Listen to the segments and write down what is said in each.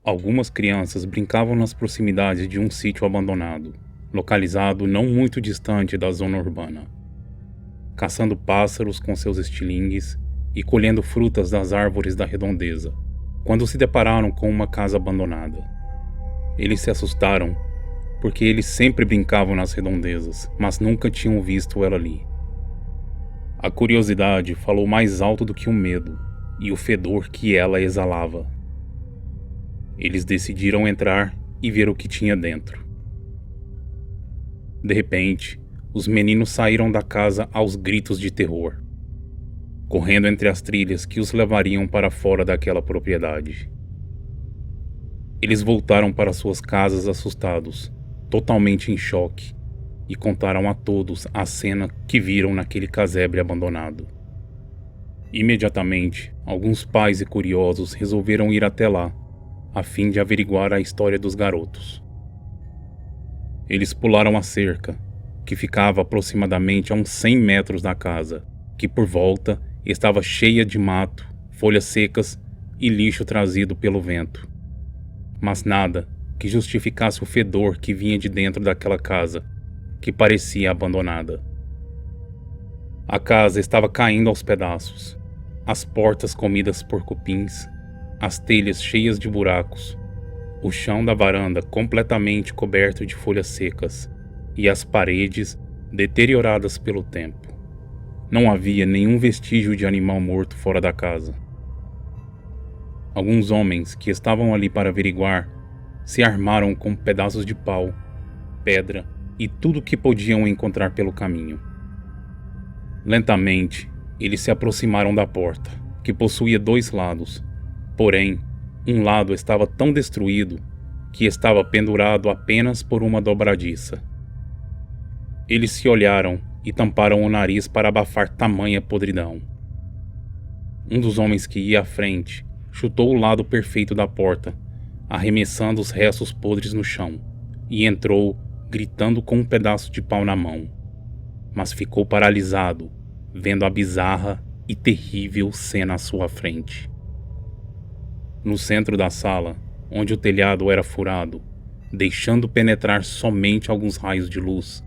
Algumas crianças brincavam nas proximidades de um sítio abandonado, localizado não muito distante da zona urbana, caçando pássaros com seus estilingues e colhendo frutas das árvores da redondeza, quando se depararam com uma casa abandonada. Eles se assustaram porque eles sempre brincavam nas redondezas, mas nunca tinham visto ela ali. A curiosidade falou mais alto do que o medo e o fedor que ela exalava. Eles decidiram entrar e ver o que tinha dentro. De repente, os meninos saíram da casa aos gritos de terror, correndo entre as trilhas que os levariam para fora daquela propriedade. Eles voltaram para suas casas assustados, totalmente em choque, e contaram a todos a cena que viram naquele casebre abandonado. Imediatamente, alguns pais e curiosos resolveram ir até lá, a fim de averiguar a história dos garotos. Eles pularam a cerca, que ficava aproximadamente a uns 100 metros da casa, que por volta estava cheia de mato, folhas secas e lixo trazido pelo vento. Mas nada que justificasse o fedor que vinha de dentro daquela casa, que parecia abandonada. A casa estava caindo aos pedaços, as portas comidas por cupins, as telhas cheias de buracos, o chão da varanda completamente coberto de folhas secas e as paredes deterioradas pelo tempo. Não havia nenhum vestígio de animal morto fora da casa. Alguns homens que estavam ali para averiguar se armaram com pedaços de pau, pedra e tudo que podiam encontrar pelo caminho. Lentamente, eles se aproximaram da porta, que possuía 2 lados. Porém, um lado estava tão destruído que estava pendurado apenas por uma dobradiça. Eles se olharam e tamparam o nariz para abafar tamanha podridão. Um dos homens que ia à frente chutou o lado perfeito da porta, arremessando os restos podres no chão, e entrou, gritando com um pedaço de pau na mão. Mas ficou paralisado, vendo a bizarra e terrível cena à sua frente. No centro da sala, onde o telhado era furado, deixando penetrar somente alguns raios de luz,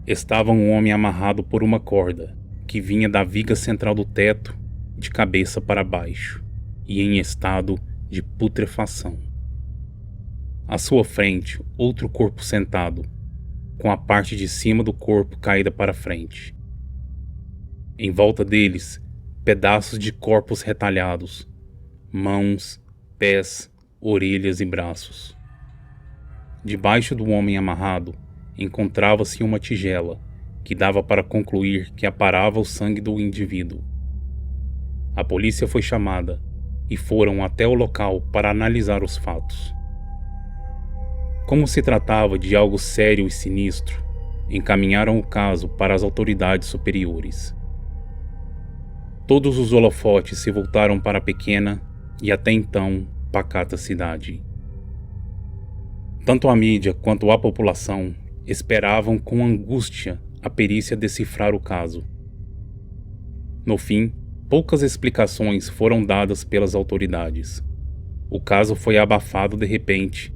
estava um homem amarrado por uma corda, que vinha da viga central do teto, de cabeça para baixo, e em estado de putrefação. À sua frente, outro corpo sentado, com a parte de cima do corpo caída para frente. Em volta deles, pedaços de corpos retalhados, mãos, pés, orelhas e braços. Debaixo do homem amarrado, encontrava-se uma tigela, que dava para concluir que aparava o sangue do indivíduo. A polícia foi chamada, e foram até o local para analisar os fatos. Como se tratava de algo sério e sinistro, encaminharam o caso para as autoridades superiores. Todos os holofotes se voltaram para a pequena e até então pacata cidade. Tanto a mídia quanto a população esperavam com angústia a perícia decifrar o caso. No fim, poucas explicações foram dadas pelas autoridades. O caso foi abafado de repente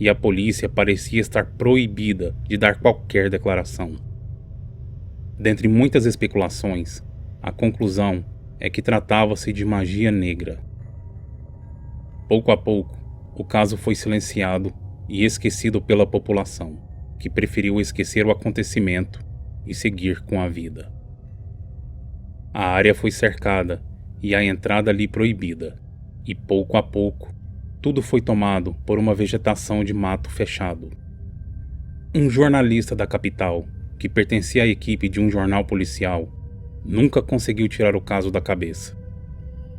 e a polícia parecia estar proibida de dar qualquer declaração. Dentre muitas especulações, a conclusão é que tratava-se de magia negra. Pouco a pouco, o caso foi silenciado e esquecido pela população, que preferiu esquecer o acontecimento e seguir com a vida. A área foi cercada e a entrada ali proibida, e pouco a pouco, tudo foi tomado por uma vegetação de mato fechado. Um jornalista da capital, que pertencia à equipe de um jornal policial, nunca conseguiu tirar o caso da cabeça.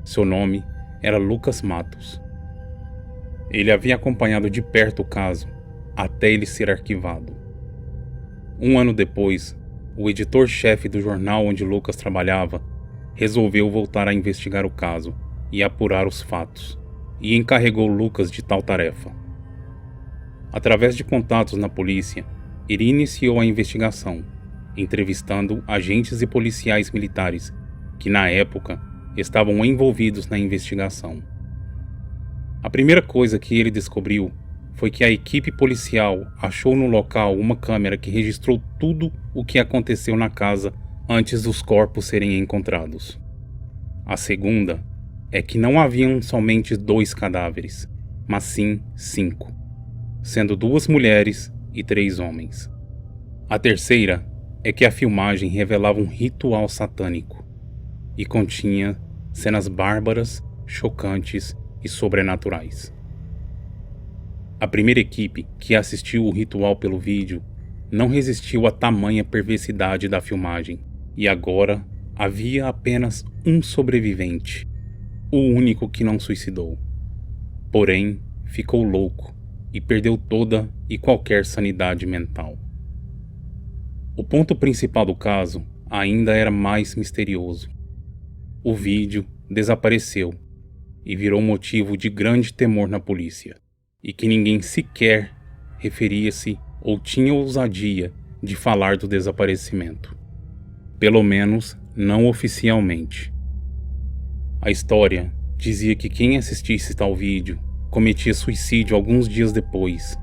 Seu nome era Lucas Matos. Ele havia acompanhado de perto o caso, até ele ser arquivado. Um ano depois, o editor-chefe do jornal onde Lucas trabalhava resolveu voltar a investigar o caso e apurar os fatos, e encarregou Lucas de tal tarefa. Através de contatos na polícia, ele iniciou a investigação, entrevistando agentes e policiais militares que, na época, estavam envolvidos na investigação. A primeira coisa que ele descobriu foi que a equipe policial achou no local uma câmera que registrou tudo o que aconteceu na casa antes dos corpos serem encontrados. A segunda é que não haviam somente 2 cadáveres, mas sim 5, sendo 2 mulheres e 3 homens. A terceira é que a filmagem revelava um ritual satânico e continha cenas bárbaras, chocantes e sobrenaturais. A primeira equipe que assistiu o ritual pelo vídeo não resistiu a tamanha perversidade da filmagem, e agora havia apenas um sobrevivente, o único que não suicidou. Porém, ficou louco e perdeu toda e qualquer sanidade mental. O ponto principal do caso ainda era mais misterioso. O vídeo desapareceu e virou motivo de grande temor na polícia, e que ninguém sequer referia-se ou tinha ousadia de falar do desaparecimento. Pelo menos não oficialmente. A história dizia que quem assistisse tal vídeo cometia suicídio alguns dias depois.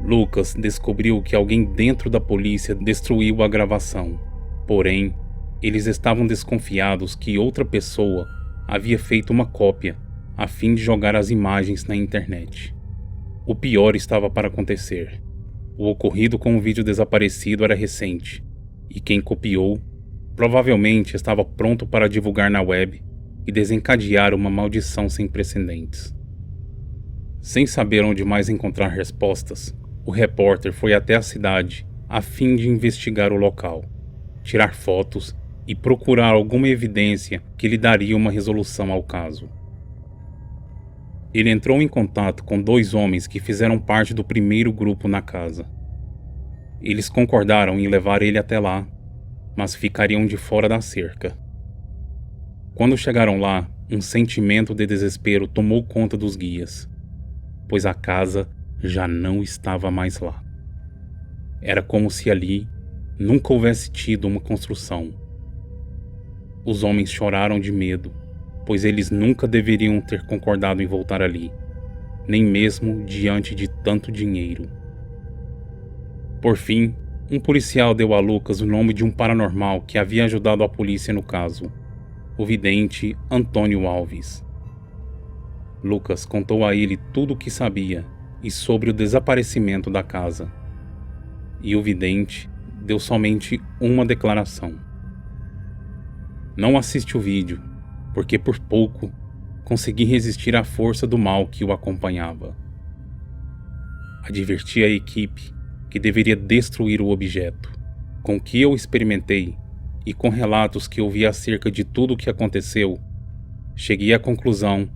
Lucas descobriu que alguém dentro da polícia destruiu a gravação, porém, eles estavam desconfiados que outra pessoa havia feito uma cópia a fim de jogar as imagens na internet. O pior estava para acontecer. O ocorrido com o vídeo desaparecido era recente, e quem copiou provavelmente estava pronto para divulgar na web e desencadear uma maldição sem precedentes. Sem saber onde mais encontrar respostas, o repórter foi até a cidade a fim de investigar o local, tirar fotos e procurar alguma evidência que lhe daria uma resolução ao caso. Ele entrou em contato com 2 homens que fizeram parte do primeiro grupo na casa. Eles concordaram em levar ele até lá, mas ficariam de fora da cerca. Quando chegaram lá, um sentimento de desespero tomou conta dos guias, pois a casa já não estava mais lá. Era como se ali nunca houvesse tido uma construção. Os homens choraram de medo, pois eles nunca deveriam ter concordado em voltar ali, nem mesmo diante de tanto dinheiro. Por fim, um policial deu a Lucas o nome de um paranormal que havia ajudado a polícia no caso, o vidente Antônio Alves. Lucas contou a ele tudo o que sabia e sobre o desaparecimento da casa. E o vidente deu somente uma declaração: não assiste o vídeo, porque por pouco consegui resistir à força do mal que o acompanhava. Adverti a equipe que deveria destruir o objeto. Com o que eu experimentei e com relatos que ouvi acerca de tudo o que aconteceu, cheguei à conclusão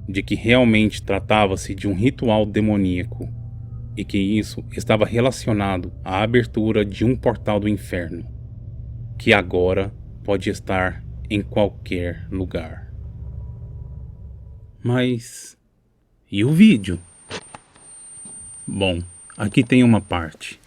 de que realmente tratava-se de um ritual demoníaco e que isso estava relacionado à abertura de um portal do inferno, que agora pode estar em qualquer lugar. Mas e o vídeo? Bom, aqui tem uma parte.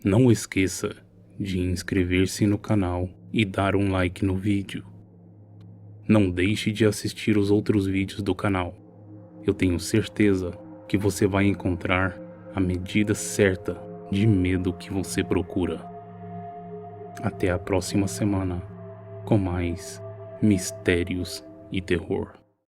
Não esqueça de inscrever-se no canal e dar um like no vídeo. Não deixe de assistir os outros vídeos do canal. Eu tenho certeza que você vai encontrar a medida certa de medo que você procura. Até a próxima semana com mais mistérios e terror.